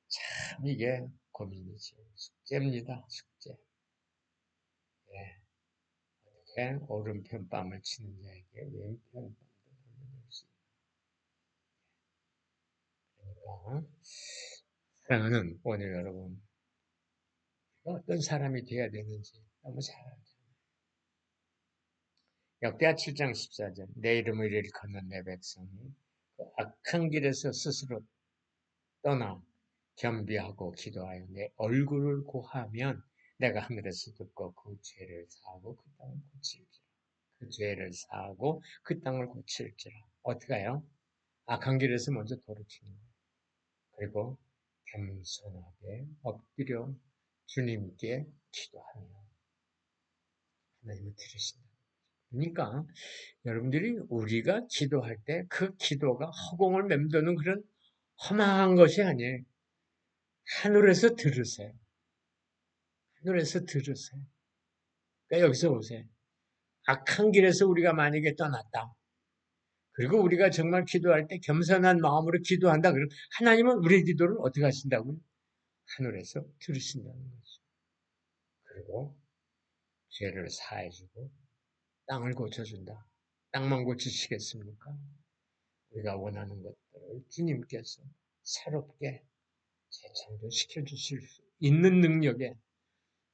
참 이게 고민이죠. 숙제입니다. 숙제. 예. 어떻게 오른편 뺨을 치는 자에게 왼편 뺨도 돌려줄 수 있을까? 사랑하는 오늘 여러분, 어떤 사람이 돼야 되는지 너무 잘 알죠. 역대하 7장 14절 내 이름을 일컫는 내 백성이 그 악한 길에서 스스로 떠나 겸비하고 기도하여 내 얼굴을 고하면 내가 하늘에서 듣고 그 죄를 사하고 그 땅을 고칠지라. 그 죄를 사하고 그 땅을 고칠지라. 어떻게 해요? 악한 길에서 먼저 돌이키는 거예요. 그리고 겸손하게 엎드려 주님께 기도하며 하나님을 들으신다. 그러니까 여러분들이 우리가 기도할 때 그 기도가 허공을 맴도는 그런 허망한 것이 아니에요. 하늘에서 들으세요. 하늘에서 들으세요. 그러니까 여기서 보세요. 악한 길에서 우리가 만약에 떠났다. 그리고 우리가 정말 기도할 때 겸손한 마음으로 기도한다. 그러면 하나님은 우리의 기도를 어떻게 하신다고요? 하늘에서 들으신다는 거죠. 그리고 죄를 사해주고 땅을 고쳐준다. 땅만 고치시겠습니까? 우리가 원하는 것들을 주님께서 새롭게 재창조시켜 주실 수 있는 능력의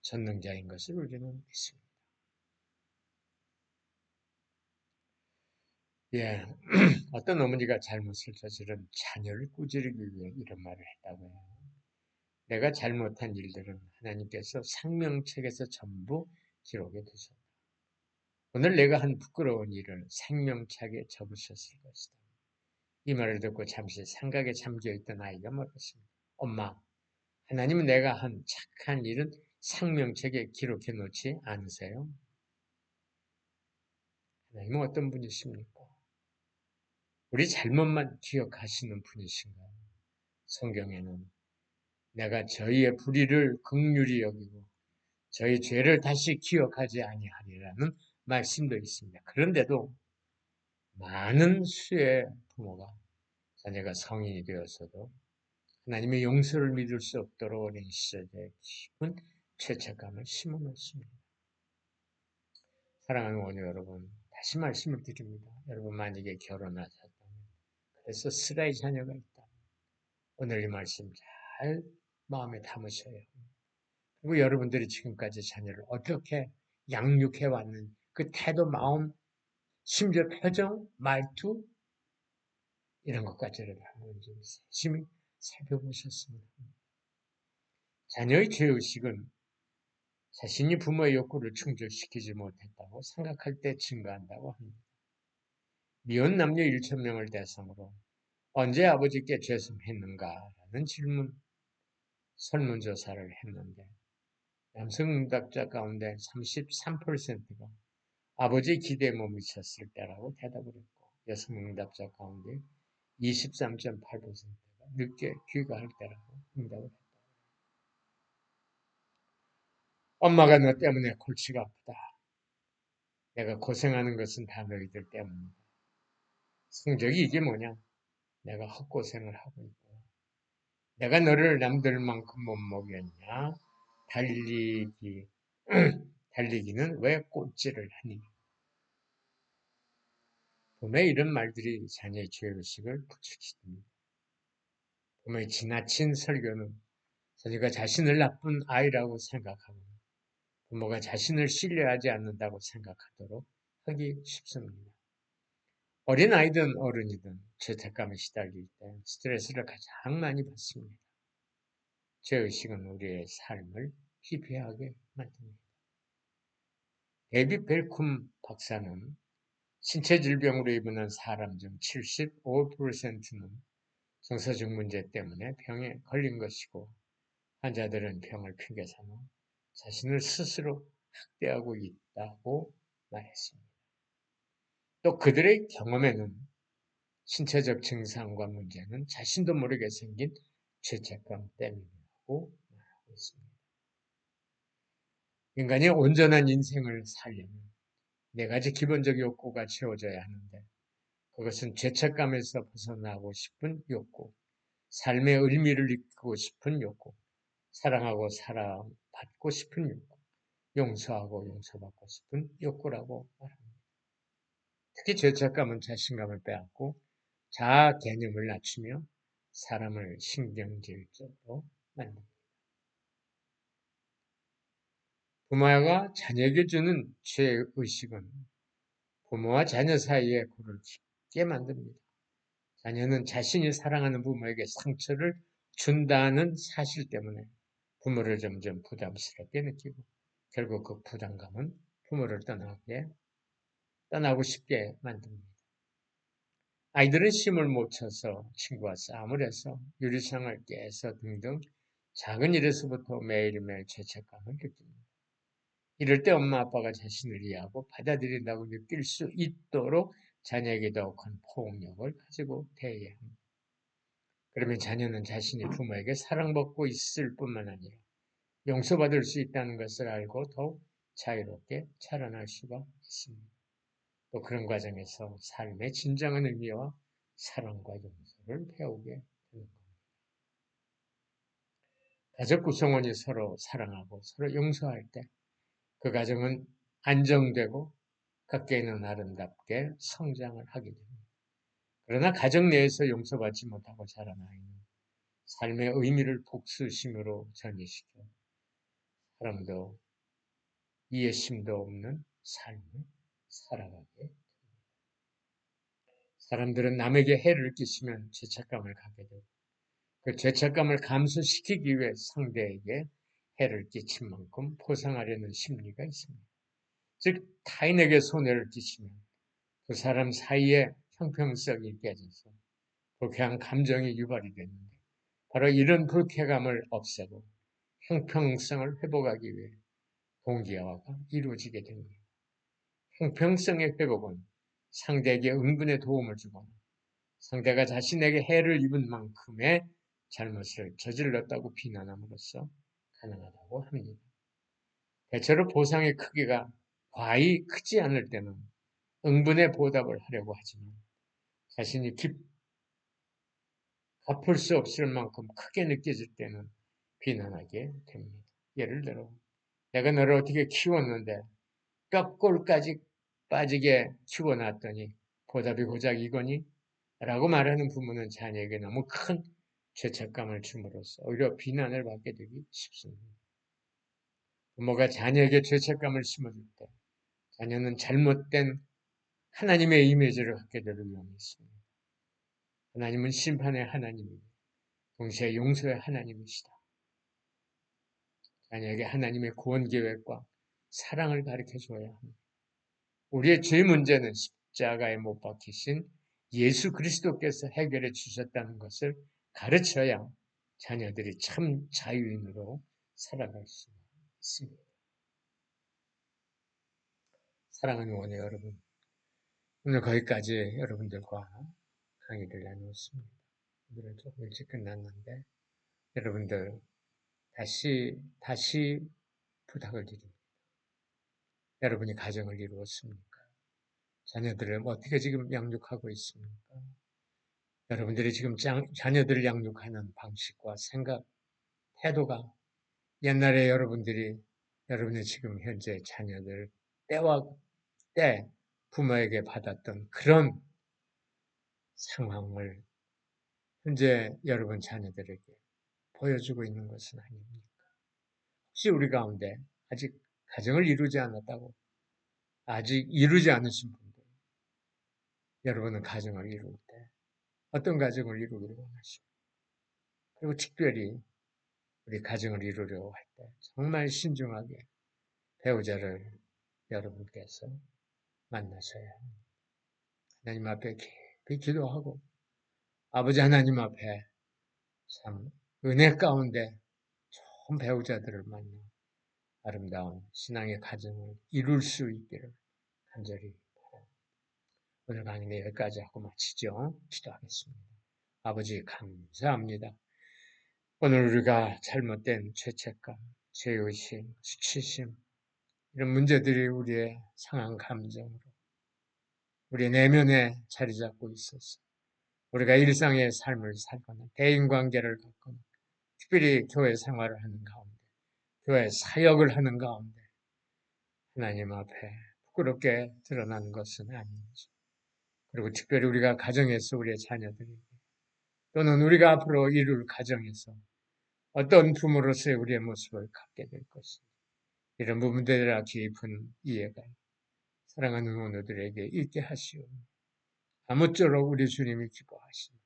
전능자인 것을 우리는 믿습니다. 예, 어떤 어머니가 잘못을 저지른 자녀를 꾸짖기 위해 이런 말을 했다고 해요. 내가 잘못한 일들은 하나님께서 생명책에서 전부 기록해 두셨다. 오늘 내가 한 부끄러운 일을 생명책에 적으셨을 것이다. 이 말을 듣고 잠시 생각에 잠겨있던 아이가 물었습니다. 엄마, 하나님은 내가 한 착한 일은 생명책에 기록해 놓지 않으세요? 하나님은 어떤 분이십니까? 우리 잘못만 기억하시는 분이신가요? 성경에는 내가 저희의 불의를 긍휼히 여기고 저희 죄를 다시 기억하지 아니하리라는 말씀도 있습니다. 그런데도 많은 수의 부모가 자녀가 성인이 되어서도 하나님의 용서를 믿을 수 없도록 어린 시절에 깊은 죄책감을 심어놓습니다. 사랑하는 원유 여러분, 다시 말씀을 드립니다. 여러분 만약에 결혼하셨다면, 그래서 스라의 자녀가 있다. 오늘 이 말씀 잘 마음에 담으셔야 합니다. 그리고 여러분들이 지금까지 자녀를 어떻게 양육해 왔는 그 태도, 마음, 심지어 표정, 말투 이런 것까지를 한번 좀 열심히 살펴보셨습니다. 자녀의 죄의식은 자신이 부모의 욕구를 충족시키지 못했다고 생각할 때 증가한다고 합니다. 미혼 남녀 1,000명을 대상으로 언제 아버지께 죄송했는가라는 설문조사를 했는데 남성 응답자 가운데 33%가 아버지 기대에 못 미쳤을 때라고 대답을 했고 여성 응답자 가운데 23.8%가 늦게 귀가할 때라고 응답을 했다. 엄마가 너 때문에 골치가 아프다. 내가 고생하는 것은 다 너희들 때문이다. 성적이 이게 뭐냐? 내가 헛고생을 하고 있고 내가 너를 남들만큼 못 먹였냐? 달리기 달리기는 왜 꼴찌를 하니? 봄에 이런 말들이 자녀의 죄의식을 부추깁니다. 봄의 지나친 설교는 자녀가 자신을 나쁜 아이라고 생각하고 부모가 자신을 신뢰하지 않는다고 생각하도록 하기 쉽습니다. 어린 아이든 어른이든 죄책감에 시달릴 때 스트레스를 가장 많이 받습니다. 죄의식은 우리의 삶을 피폐하게 만듭니다. 데이빗 벨쿰 박사는 신체 질병으로 입원한 사람 중 75%는 정서적 문제 때문에 병에 걸린 것이고 환자들은 병을 핑계 삼아 자신을 스스로 학대하고 있다고 말했습니다. 또 그들의 경험에는 신체적 증상과 문제는 자신도 모르게 생긴 죄책감 때문이라고 말하고 있습니다. 인간이 온전한 인생을 살려면 네 가지 기본적 욕구가 채워져야 하는데 그것은 죄책감에서 벗어나고 싶은 욕구, 삶의 의미를 느끼고 싶은 욕구, 사랑하고 사랑받고 싶은 욕구, 용서하고 용서받고 싶은 욕구라고 말합니다. 특히 죄책감은 자신감을 빼앗고 자아 개념을 낮추며 사람을 신경질적으로 만듭니다. 부모가 자녀에게 주는 죄의식은 부모와 자녀 사이의 골을 깊게 만듭니다. 자녀는 자신이 사랑하는 부모에게 상처를 준다는 사실 때문에 부모를 점점 부담스럽게 느끼고 결국 그 부담감은 부모를 떠나고 싶게 만듭니다. 아이들은 힘을 못 쳐서 친구와 싸움을 해서 유리창을 깨서 등등 작은 일에서부터 매일매일 죄책감을 느낍니다. 이럴 때 엄마 아빠가 자신을 이해하고 받아들인다고 느낄 수 있도록 자녀에게 더욱한 포용력을 가지고 대해야 합니다. 그러면 자녀는 자신이 부모에게 사랑받고 있을 뿐만 아니라 용서받을 수 있다는 것을 알고 더욱 자유롭게 자라날 수가 있습니다. 또 그런 과정에서 삶의 진정한 의미와 사랑과 용서를 배우게 되는 겁니다. 가족 구성원이 서로 사랑하고 서로 용서할 때 그 가정은 안정되고 각계는 아름답게 성장을 하게 됩니다. 그러나 가정 내에서 용서받지 못하고 자란 아이는 삶의 의미를 복수심으로 전이시켜 사람도 이해심도 없는 삶을 살아가게 됩니다. 사람들은 남에게 해를 끼치면 죄책감을 갖게 되고 그 죄책감을 감수시키기 위해 상대에게 해를 끼친 만큼 보상하려는 심리가 있습니다. 즉 타인에게 손해를 끼치면 그 사람 사이에 형평성이 깨져서 불쾌한 감정이 유발이 되는데 바로 이런 불쾌감을 없애고 형평성을 회복하기 위해 동기화가 이루어지게 됩니다. 형평성의 회복은 상대에게 응분의 도움을 주거나 상대가 자신에게 해를 입은 만큼의 잘못을 저질렀다고 비난함으로써 가능하다고 합니다. 대체로 보상의 크기가 과히 크지 않을 때는 응분의 보답을 하려고 하지만 자신이 갚을 수 없을 만큼 크게 느껴질 때는 비난하게 됩니다. 예를 들어 내가 너를 어떻게 키웠는데 뼈골까지 빠지게 키워놨더니 보답이 고작 이거니? 라고 말하는 부모는 자녀에게 너무 큰 죄책감을 줌으로써 오히려 비난을 받게 되기 쉽습니다. 부모가 자녀에게 죄책감을 심어줄 때 자녀는 잘못된 하나님의 이미지를 갖게 될 위험이 있습니다. 하나님은 심판의 하나님이고 동시에 용서의 하나님이시다. 자녀에게 하나님의 구원 계획과 사랑을 가르쳐 줘야 합니다. 우리의 죄 문제는 십자가에 못 박히신 예수 그리스도께서 해결해 주셨다는 것을 가르쳐야 자녀들이 참 자유인으로 살아갈 수 있습니다. 사랑하는 원의 여러분, 오늘 거기까지 여러분들과 강의를 나누었습니다. 오늘은 조금 일찍 끝났는데 여러분들 다시 부탁을 드립니다. 여러분이 가정을 이루었습니까? 자녀들을 어떻게 지금 양육하고 있습니까? 여러분들이 지금 자녀들을 양육하는 방식과 생각, 태도가 옛날에 여러분의 지금 현재 자녀들 때와 때 부모에게 받았던 그런 상황을 현재 여러분 자녀들에게 보여주고 있는 것은 아닙니까? 혹시 우리 가운데 아직 가정을 이루지 않았다고 아직 이루지 않으신 분들, 여러분은 가정을 이룰 때 어떤 가정을 이루기를 원하십니까? 그리고 특별히 우리 가정을 이루려고 할 때 정말 신중하게 배우자를 여러분께서 만나셔야 합니다. 하나님 앞에 깊이 기도하고 아버지 하나님 앞에 참 은혜 가운데 좋은 배우자들을 만나 아름다운 신앙의 가정을 이룰 수 있기를 간절히 바랍니다. 오늘 강의는 여기까지 하고 마치죠. 기도하겠습니다. 아버지 감사합니다. 오늘 우리가 잘못된 죄책감, 죄의식, 수치심 이런 문제들이 우리의 상한 감정으로 우리 내면에 자리 잡고 있어서 우리가 일상의 삶을 살거나 대인관계를 갖거나 특별히 교회 생활을 하는 가운데 교회 사역을 하는 가운데 하나님 앞에 부끄럽게 드러나는 것은 아닌지 그리고 특별히 우리가 가정에서 우리의 자녀들에게 또는 우리가 앞으로 이룰 가정에서 어떤 부모로서의 우리의 모습을 갖게 될 것인지 이런 부분들이라 깊은 이해가 사랑하는 원우들에게 있게 하시오. 아무쪼록 우리 주님이 기뻐하시니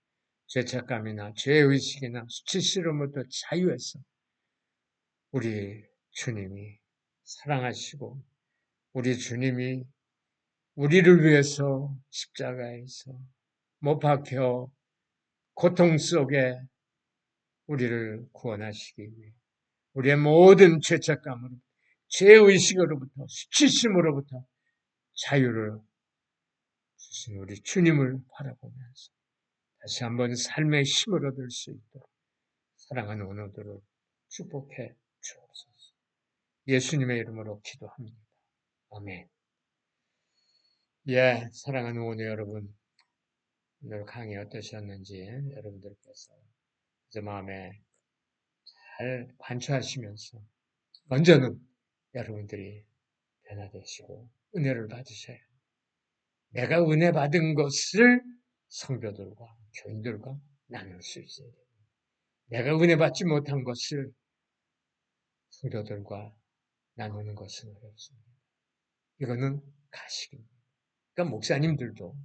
죄책감이나 죄의식이나 수치스러움부터 자유해서 우리 주님이 사랑하시고 우리 주님이 우리를 위해서 십자가에서 못 박혀 고통 속에 우리를 구원하시기 위해 우리의 모든 죄책감으로 죄의식으로부터 다시 한번 삶의 힘을 얻을 수 있도록 사랑하는 오늘들을 축복해 주옵소서. 예수님의 이름으로 기도합니다. 아멘. 예, 사랑하는 오늘 여러분, 오늘 강의 어떠셨는지 여러분들께서 제 마음에 잘 관찰하시면서 먼저는 여러분들이 변화되시고 은혜를 받으셔야 해요. 내가 은혜 받은 것을 성도들과 교인들과 나눌 수 있어야 돼요. 내가 은혜 받지 못한 것을 성도들과 나누는 것은 어렵습니다. 이거는 가식입니다. 그러니까 목사님들도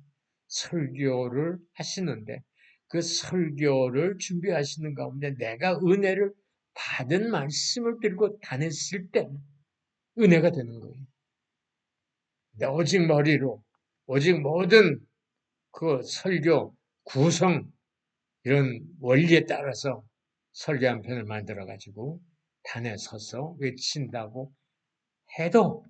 설교를 하시는데 그 설교를 준비하시는 가운데 내가 은혜를 받은 말씀을 들고 다녔을 때 은혜가 되는 거예요. 근데 오직 머리로 오직 모든 그 설교 구성 이런 원리에 따라서 설교 한 편을 만들어 가지고 단에 서서 외친다고 해도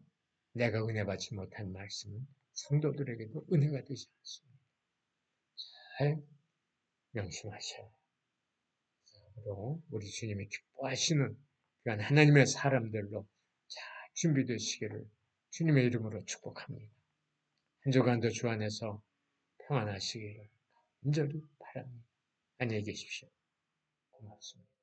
내가 은혜 받지 못한 말씀은 성도들에게도 은혜가 되지 않습니다. 잘 명심하셔야 그리고 우리 주님이 기뻐하시는 그런 하나님의 사람들로 잘 준비되시기를 주님의 이름으로 축복합니다. 한 주간도 주 안에서 평안하시기를 간절히 바랍니다. 안녕히 계십시오. 고맙습니다.